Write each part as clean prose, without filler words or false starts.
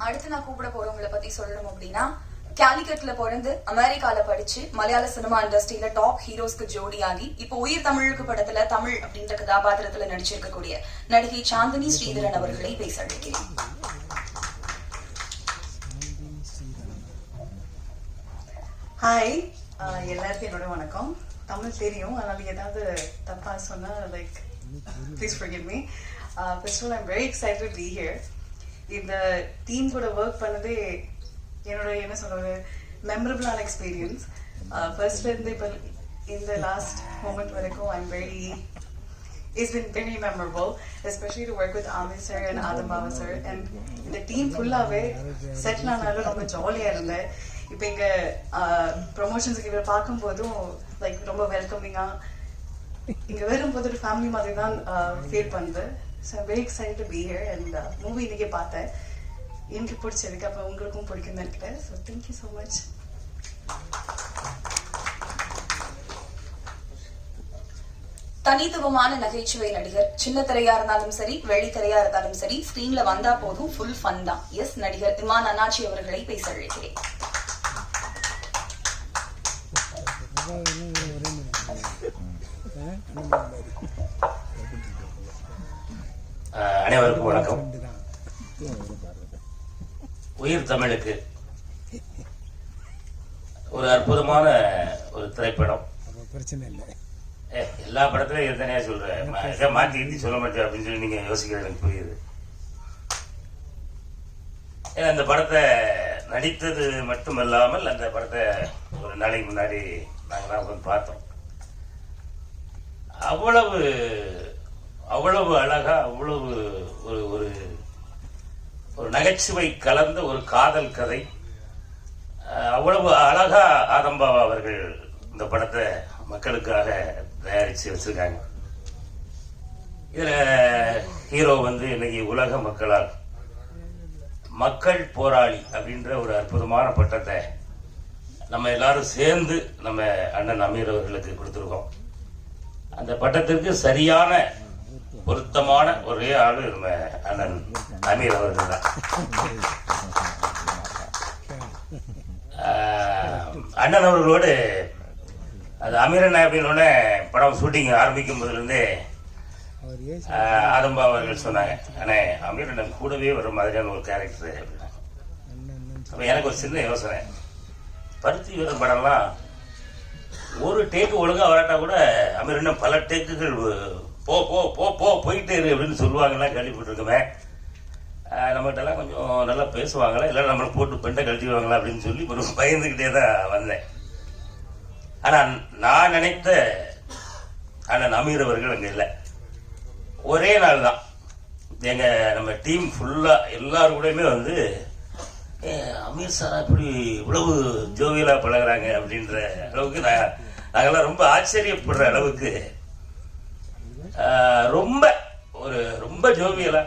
அடுத்து நான் கூப்பிட போறவங்களை பத்தி சொல்லணும் அப்படின்னா, கேலிக்கட்ல பிறந்து அமெரிக்கால படிச்சு மலையாள சினிமா இண்டஸ்ட்ரியில டாப் ஹீரோஸ்க்கு ஜோடியாகி இப்போ உயிர் தமிழுக்கு படத்துல தமிழ் அப்படின்ற கதாபாத்திரத்துல நடிச்சிருக்கக்கூடிய நடிகை சாந்தினி ஸ்ரீதரன் அவர்களை பேச அழைக்கிறேன். ஹாய், எல்லாருக்கும் என்னோட வணக்கம். தமிழ் தெரியும், அதனால ஏதாவது தப்பா சொன்னா like please forgive me. First of all, I'm very excited to be here. இந்த டீம் கூட ஒர்க் பண்ணதே என்னோட என்ன சொல்றது மெமரபிளான எக்ஸ்பீரியன்ஸ். ஃபர்ஸ்ட்ல இருந்து இப்போ இந்த லாஸ்ட் மூமெண்ட் வரைக்கும் it's been very memorable, especially to work with Amir sir and Adam Baba sir. And இந்த டீம் ஃபுல்லாவே செட்டில் ஆனாலும் ரொம்ப ஜாலியாக இருந்தேன். இப்போ இங்கே ப்ரொமோஷன்ஸுக்கு இவரை பார்க்கும்போதும் லைக் ரொம்ப வெல்கமிங்காக இங்கே வரும்போது ஒரு ஃபேமிலி மாதிரி தான் ஃபீல் பண்ணுது. So I'm very excited to be here. And movie இன்னைக்கே பார்த்தேன், எனக்கு பிடிச்சிருக்கு, அப்போ உங்களுக்கும் பிடிக்கும்னு நினைக்கிறேன். So thank you so much. தனித்துவமான நகைச்சுவை நடிகர். சின்ன திரையா இருந்தாலும் சரி, வெள்ளித்திரையா இருந்தாலும் சரி, ஸ்கிரீன்ல வந்தா போதும் ஃபுல் ஃபன் தான். எஸ், நடிகர் இமான் அண்ணாச்சி அவர்களை பேச அழைக்கிறேன். அனைவருக்கும் வணக்கம். உயிர் தமிழுக்கு ஒரு அற்புதமான ஒரு திரைப்படம். பிரச்சனை இல்லை, எல்லா படத்திலும் எத்தனையா சொல்றேன், மாற்றி ஹிந்தி சொல்ல மாட்டேன் அப்படின்னு சொல்லி நீங்க யோசிக்கிறது எனக்கு புரியுது. ஏன்னா அந்த படத்தை நடித்தது மட்டுமல்லாமல் அந்த படத்தை ஒரு நாளைக்கு முன்னாடி நாங்களாம் வந்து பார்த்தோம். அவ்வளவு அழகா, அவ்வளவு ஒரு ஒரு ஒரு நகைச்சுவை கலந்த ஒரு காதல் கதை. அவ்வளவு அழகா ஆதம்பாவா அவர்கள் இந்த படத்தை மக்களுக்காக தயாரித்து வச்சிருக்காங்க. இதுல ஹீரோ வந்து இன்னைக்கு உலக மக்களால் மக்கள் போராளி அப்படின்ற ஒரு அற்புதமான பட்டத்தை நம்ம எல்லாரும் சேர்ந்து நம்ம அண்ணன் அமீர் அவர்களுக்கு கொடுத்துருக்கோம். அந்த பட்டத்திற்கு சரியான பொருத்தமான ஒரே ஆளு நம்ம அண்ணன் அமீர் அவர்கள் தான். அண்ணன் அவர்களோடு அது அமீரன் அப்படின்னு படம் ஷூட்டிங் ஆரம்பிக்கும் போதுலேருந்தே ஆதம்பா அவர்கள் சொன்னாங்க, அண்ணே அமீரன் கூடவே வர மாதிரியான ஒரு கேரக்டர் அப்படின்னா. அப்போ எனக்கு ஒரு சின்ன யோசனை, பருத்தி வீரன் படம்லாம் ஒரு டேக்கு ஒழுங்கா வராட்டா கூட அமீரன் பல டேக்குகள் போ போ போ போ போயிட்டே இரு அப்படின்னு சொல்லுவாங்கலாம் கேள்விப்பட்டிருக்கோமே. நம்மகிட்ட எல்லாம் கொஞ்சம் நல்லா பேசுவாங்களா, இல்லை நம்மளை போட்டு பெண்டை கழிச்சுவாங்களா அப்படின்னு சொல்லி ஒரு பயந்துக்கிட்டே தான் வந்தேன். ஆனால் நான் நினைத்த அண்ணன் அமீர் அவர்கள் அங்கே இல்லை. ஒரே நாள் தான் நம்ம டீம் ஃபுல்லாக எல்லாரும் கூடயுமே வந்து அமீர் சாரா இப்படி இவ்வளவு ஜோவியலா பழகுறாங்க அப்படின்ற அளவுக்கு நாங்கெல்லாம் ரொம்ப ஆச்சரியப்படுற அளவுக்கு ரொம்ப ஜோவியலா,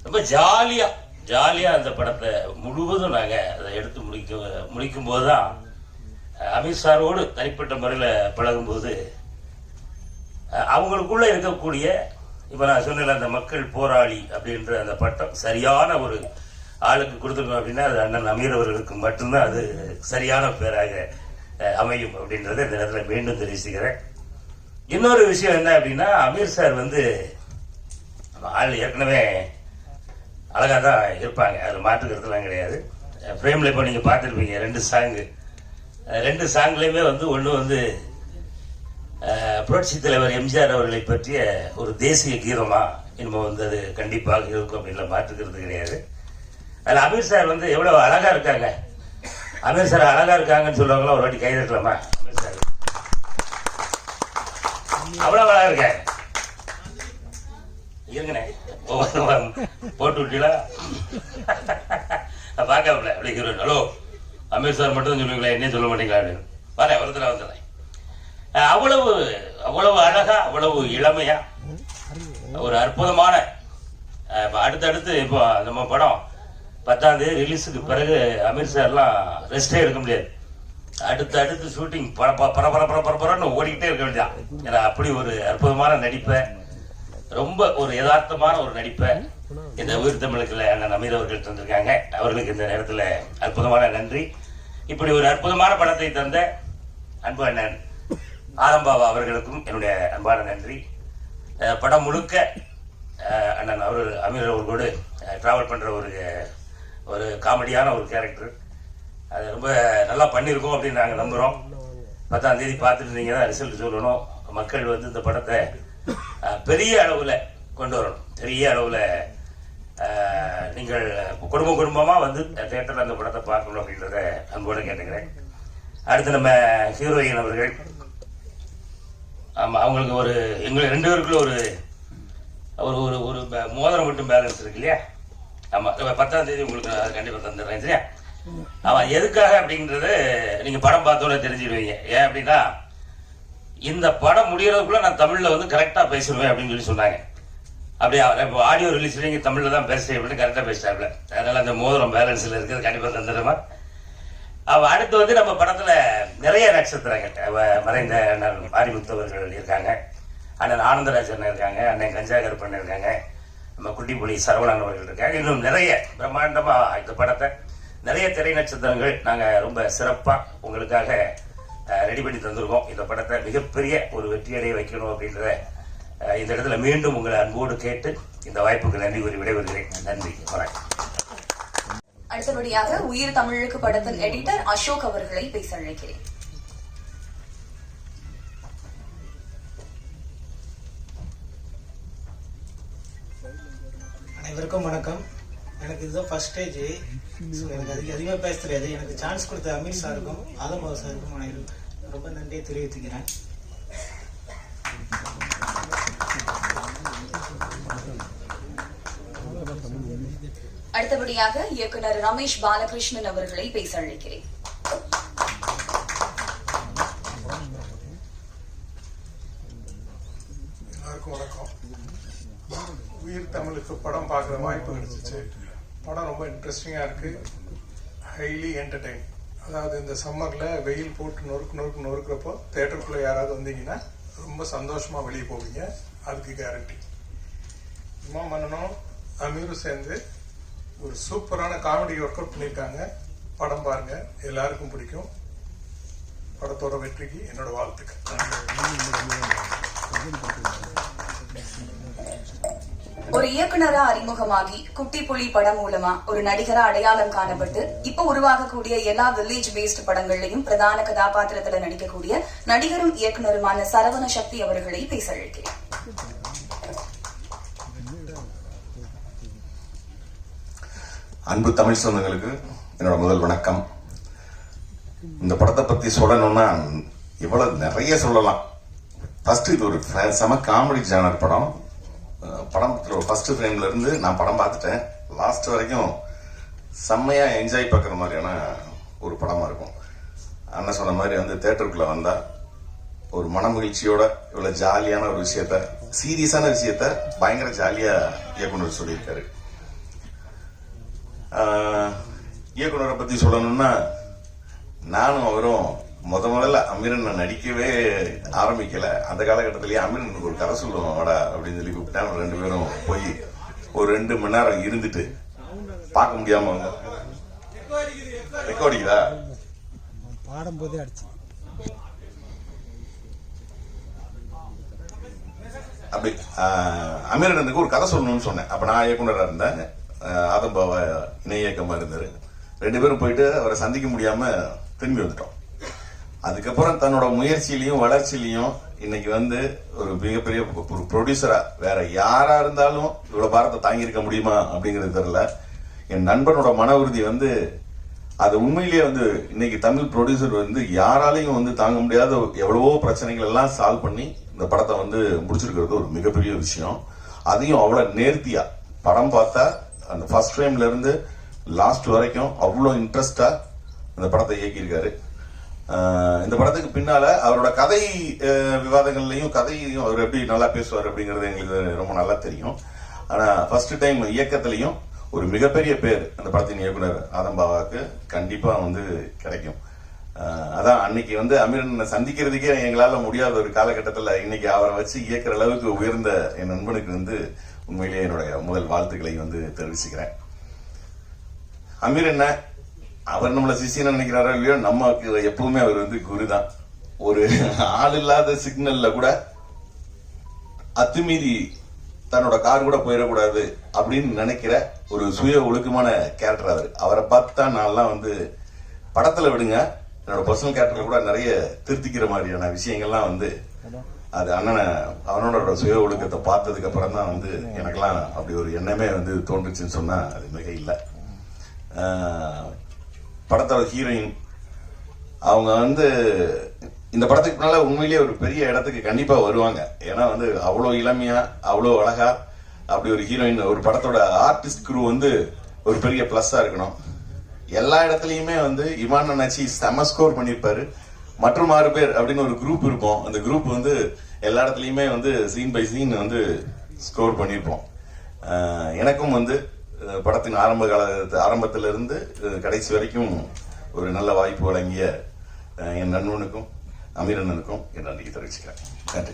ரொம்ப ஜாலியா அந்த படத்தை முழுவதும் நாங்கள் அதை எடுத்து முடிக்கும் போது தான் அமீர் சாரோடு தனிப்பட்ட முறையில் பழகும்போது அவங்களுக்குள்ள இருக்கக்கூடிய இப்போ நான் சொன்ன அந்த மக்கள் போராளி அப்படின்ற அந்த பட்டம் சரியான ஒரு ஆளுக்கு கொடுத்துருக்கோம் அப்படின்னா அது அண்ணன் அமீர் அவர்களுக்கு மட்டும்தான் அது சரியான பேராக அமையும் அப்படின்றத இந்த நேரத்தில் மீண்டும் தெரிவிச்சுக்கிறேன். இன்னொரு விஷயம் என்ன அப்படின்னா, அமீர் சார் வந்து ஆள் ஏற்கனவே அழகாக தான் இருப்பாங்க, அது மாற்றுக்கிறதுலாம் கிடையாது. ஃப்ரேமில் இப்போ நீங்கள் பார்த்துருப்பீங்க ரெண்டு சாங்லேயுமே வந்து ஒன்று வந்து புரட்சி தலைவர் எம்ஜிஆர் அவர்களை பற்றிய ஒரு தேசிய கீதமா இனிமே வந்து அது கண்டிப்பாக இருக்கும் அப்படின்ல மாற்றுக்கிறது கிடையாது. அதில் அமீர் சார் வந்து எவ்வளோ அழகா இருக்காங்க, அமீர் சார் அழகா இருக்காங்கன்னு சொல்லுவாங்களா, ஒரு வாட்டி கை தட்டலாமா? அமீர் சார் அவ்வளோ அழகா இருக்காங்க. இருங்கண்ணே போட்டு விட்டீங்களா? பார்க்கல அப்படி ஹீரோயின். ஹலோ அமீர் சார் மட்டும் சொல்லுவீங்களா, என்ன சொல்ல மாட்டீங்களா அப்படின்னு வரேன், ஒருத்தர வந்துடுறேன். அவ்வளவு அழகா, அவ்வளவு இளமையா, ஒரு அற்புதமான அடுத்தடுத்து இப்போ நம்ம படம் 10ஆம் தேதி ரிலீஸுக்கு பிறகு அமீர் சார்லாம் ரெஸ்டே எடுக்க முடியாது. அடுத்து ஷூட்டிங் பரபரன்னு ஓடிக்கிட்டே இருக்க வேண்டியதான். ஏன்னா அப்படி ஒரு அற்புதமான நடிப்பை, ரொம்ப ஒரு யதார்த்தமான ஒரு நடிப்பை இந்த உயிர் தமிழுக்குள்ள அண்ணன் அமீர் அவர்கள் தந்திருக்காங்க. அவர்களுக்கு இந்த நேரத்தில் அற்புதமான நன்றி. இப்படி ஒரு அற்புதமான படத்தை தந்த அன்பு அண்ணன் ஆதம்பாபா அவர்களுக்கும் என்னுடைய அன்பான நன்றி. படம் முழுக்க அண்ணன் அமீர் அவர்களோடு டிராவல் பண்ணுற ஒரு காமெடியான ஒரு கேரக்டர். அது ரொம்ப நல்லா பண்ணியிருக்கோம் அப்படின்னு நாங்கள் நம்புகிறோம். 10ஆம் தேதி பார்த்துட்டு நீங்கள் தான் ரிசல்ட் சொல்லணும். மக்கள் வந்து இந்த படத்தை பெரிய அளவில் கொண்டு வரணும். பெரிய அளவில் நீங்கள் குடும்பமாக வந்து தேட்டரில் அந்த படத்தை பார்க்கணும் அப்படின்றத அன்போடு கேட்டுக்கிறேன். அடுத்து நம்ம ஹீரோயின் அவர்கள், ஆமாம், அவங்களுக்கு எங்களுக்கு 2 பேருக்குள்ள ஒரு ஒரு ஒரு மோதிரம் மட்டும் பேலன்ஸ் இருக்கு இல்லையா? ஆமாம், 10ஆம் தேதி உங்களுக்கு அது கண்டிப்பாக தந்துடுறேன் சரியா? ஆமாம், எதுக்காக அப்படின்றது நீங்கள் படம் பார்த்தோன்னே தெரிஞ்சுடுவீங்க. ஏன் அப்படின்னா, இந்த படம் முடிகிறதுக்குள்ள நான் தமிழில் வந்து கரெக்டாக பேசிடுவேன் அப்படின்னு சொன்னாங்க. அப்படியே இப்போ ஆடியோ ரிலீஸ்ல நீங்கள் தமிழில் தான் பேசுகிறேன் அப்படின்னு கரெக்டாக பேசிட்டாப்ல. அதனால் அந்த மோதிரம் பேலன்ஸில் இருக்கிறது கண்டிப்பாக தந்துடுமா. அடுத்து வந்து நம்ம படத்தில் நிறைய நட்சத்திரங்கள், மறைந்த அண்ணன் மாரிமுத்து அவர்கள் இருக்காங்க, அண்ணன் ஆனந்தராஜன் இருக்காங்க, அண்ணன் கஞ்சாகருப்பன் இருக்காங்க, நம்ம குட்டிப்புலி சரவணன் அவர்கள் இருக்காங்க. இன்னும் நிறைய பிரம்மாண்டமாக இந்த படத்தை நிறைய திரை நட்சத்திரங்கள் நாங்கள் ரொம்ப சிறப்பாக உங்களுக்காக ரெடி பண்ணி தந்திருக்கோம். இந்த படத்தை மிகப்பெரிய ஒரு வெற்றியடைய வைக்கணும் அப்படின்றத இந்த இடத்துல மீண்டும் உங்களை அன்போடு கேட்டு இந்த வாய்ப்புக்கு நன்றி கூறி விடைபெறுகிறேன். நன்றி, வணக்கம். அடுத்தபடியாக உயிர் தமிழுக்கு படத்தின் எடிட்டர் அசோக் அவர்களை பேச அழைக்கிறேன். அனைவருக்கும் வணக்கம். எனக்கு இதுதான் ஃபர்ஸ்ட் ஸ்டேஜ். எனக்கு அதிகமாக பேச தெரியாது. எனக்கு சான்ஸ் கொடுத்த அமீர் சாருக்கும் ஆதம்பாபா சாருக்கும் அனைவரும் ரொம்ப நன்றியை தெரிவித்துக்கிறேன். அடுத்தபடியாக இயக்குனர் ரமேஷ் பாலகிருஷ்ணன் அவர்களை பேச அழைக்கிறேன். எல்லாருக்கும் வணக்கம். உயிர் தமிழுக்கு படம் பார்க்குற வாய்ப்பு கிடைச்சிச்சு. படம் ரொம்ப இன்ட்ரெஸ்டிங்காக இருக்குது, ஹைலி என்டர்டெயின். அதாவது இந்த சம்மரில் வெயில் போட்டு நொறுக்கிறப்போ தேட்டருக்குள்ளே யாராவது வந்தீங்கன்னா ரொம்ப சந்தோஷமாக வெளியே போவீங்க, அதுக்கு கேரண்டி. இம்மா மன்னனும் அமீரும் சேர்ந்து ஒரு சூப்பரான காமெடி ஒர்க் அவுட் பண்ணியிருக்காங்க. படம் பாருங்க, எல்லாருக்கும் பிடிக்கும். படத்தோட வெற்றிக்கு என்னோட வாழ்த்துக்கள். ஒரு இயக்குனரா அறிமுகமாகி குட்டி புலி படம் மூலமா ஒரு நடிகரா அடையாளம் காணப்பட்டு இப்ப உருவாகக்கூடிய எல்லா வில்லேஜ் பேஸ்ட் படங்கள்லயும் பிரதான கதாபாத்திரத்துல நடிக்கக்கூடிய நடிகரும் இயக்குனருமான சரவண சக்தி அவர்களை பேச அழைக்கிறேன். அன்பு தமிழ் சொந்தங்களுக்கு என்னோட முதல் வணக்கம். இந்த படத்தை பத்தி சொல்லணும்னா இவ்வளவு நிறைய சொல்லலாம். ஃபர்ஸ்ட் இது ஒரு செம காமெடி ஜானர் படம். படத்துல ஃபர்ஸ்ட் ஃப்ரேம்ல இருந்து நான் படம் பார்த்துட்டேன். லாஸ்ட் வரைக்கும் செம்மையா என்ஜாய் பார்க்குற மாதிரியான ஒரு படமா இருக்கும். அண்ணன் சொன்ன மாதிரி வந்து தேட்டருக்குள்ள வந்தா ஒரு மனமகிழ்ச்சியோட இவ்வளவு ஜாலியான ஒரு விஷயத்த, சீரியஸான விஷயத்த பயங்கர ஜாலியா இயக்குனர் சொல்லியிருக்காரு. இயக்குனரை பத்தி சொல்லணும்னா, நானும் அவரும் முதல்ல அமீரன் நடிக்கவே ஆரம்பிக்கல. அந்த காலகட்டத்திலேயே அமீரனுக்கு ஒரு கதை சொல்லுவோம் வாடா அப்படின்னு சொல்லி கூப்பிட்டேன். 2 பேரும் போய் ஒரு 2 மணி நேரம் இருந்துட்டு பார்க்க முடியாம ரெக்கார்டிங்களா பாடும் போதே அடிச்சு அப்படி அமீரனுக்கு ஒரு கதை சொல்லணும்னு சொன்னேன். அப்ப நான் இயக்குனராக இருந்தேன், ஆதம்பாபா இணை இயக்கமா இருந்தாரு. 2 பேரும் போயிட்டு அவரை சந்திக்க முடியாம திரும்பி வந்துட்டோம். அதுக்கப்புறம் தன்னோட முயற்சியிலையும் வளர்ச்சியிலையும் இன்னைக்கு வந்து ஒரு மிகப்பெரிய ஒரு ப்ரொடியூசரா வேற யாரா இருந்தாலும் இவ்வளவு பாரத்தை தாங்கி இருக்க முடியுமா அப்படிங்கிறது தெரியல. என் நண்பனோட மன உறுதி வந்து அது உண்மையிலேயே வந்து இன்னைக்கு தமிழ் ப்ரொடியூசர் வந்து யாராலையும் வந்து தாங்க முடியாத எவ்வளவோ பிரச்சனைகள் எல்லாம் சால்வ் பண்ணி இந்த படத்தை வந்து முடிச்சிருக்கிறது ஒரு மிகப்பெரிய விஷயம். அதையும் அவ்வளவு நேர்த்தியா படம் பார்த்தா அந்த ஃபர்ஸ்ட் ஃப்ரேம்ல இருந்து லாஸ்ட் வரைக்கும் அவ்வளோ இன்ட்ரெஸ்டா இந்த படத்தை இயக்கியிருக்காரு. இந்த படத்துக்கு பின்னால அவரோட கதை விவாதங்கள்லையும் கதையையும் அவர் எப்படி நல்லா பேசுவார் அப்படிங்கிறது எங்களுக்கு ரொம்ப நல்லா தெரியும். ஆனா ஃபர்ஸ்ட் டைம் இயக்கத்திலையும் ஒரு மிகப்பெரிய பேர் அந்த படத்தின் இயக்குனர் ஆதம்பாபாவுக்கு கண்டிப்பா வந்து கிடைக்கும். அதான் அன்னைக்கு வந்து அமீரனை சந்திக்கிறதுக்கே எங்களால முடியாத ஒரு காலகட்டத்தில் இன்னைக்கு அவரை வச்சு இயக்குற அளவுக்கு உயர்ந்த என் நண்பனுக்கு வந்து உண்மையிலேயே என்னுடைய முதல் வாழ்த்துக்களை வந்து தெரிவிச்சுக்கிறேன். அமீர் என்ன அவர் நம்மள சிசின்னு நினைக்கிறாரோ இல்லையோ, நமக்கு எப்பவுமே அவர் வந்து குரு தான். ஒரு ஆள் இல்லாத சிக்னல்ல கூட அத்துமீறி தன்னோட கார் கூட போயிடக்கூடாது அப்படின்னு நினைக்கிற ஒரு சுய ஒழுக்கமான கேரக்டர் அவர். அவரை பார்த்தா நான்லாம் வந்து படத்துல விடுங்க, என்னோட பர்சனல் கேரக்டர்ல கூட நிறைய திருத்திக்கிற மாதிரியான விஷயங்கள்லாம் வந்து அது அவனோட சுய ஒழுக்கத்தை பார்த்ததுக்கு அப்புறம் தான் வந்து எனக்கெல்லாம் அப்படி ஒரு எண்ணமே வந்து தோன்றுச்சுன்னு சொன்னா அது மிக இல்லை. படத்தோட ஹீரோயின் அவங்க வந்து இந்த படத்துக்கு முன்னால உண்மையிலேயே ஒரு பெரிய இடத்துக்கு கண்டிப்பா வருவாங்க. ஏன்னா வந்து அவ்வளோ இளமையா அவ்வளோ அழகா அப்படி ஒரு ஹீரோயின், ஒரு படத்தோட ஆர்டிஸ்ட் குரூ வந்து ஒரு பெரிய பிளஸ்ஸா இருக்கணும். எல்லா இடத்துலயுமே வந்து இமான் அண்ணாச்சி செம ஸ்கோர் பண்ணியிருப்பாரு. மற்றும் 6 பேர் அப்படின்னு ஒரு குரூப் இருப்போம். அந்த குரூப் வந்து எல்லா இடத்துலயுமே வந்து சீன் பை சீன் வந்து ஸ்கோர் பண்ணியிருப்போம். எனக்கும் வந்து படத்தின் ஆரம்பத்திலிருந்து கடைசி வரைக்கும் ஒரு நல்ல வாய்ப்பு வழங்கிய என் நண்பனுக்கும் அமீர் அண்ணனுக்கும் என் நன்றியை தெரிவிச்சுக்கிறேன். நன்றி.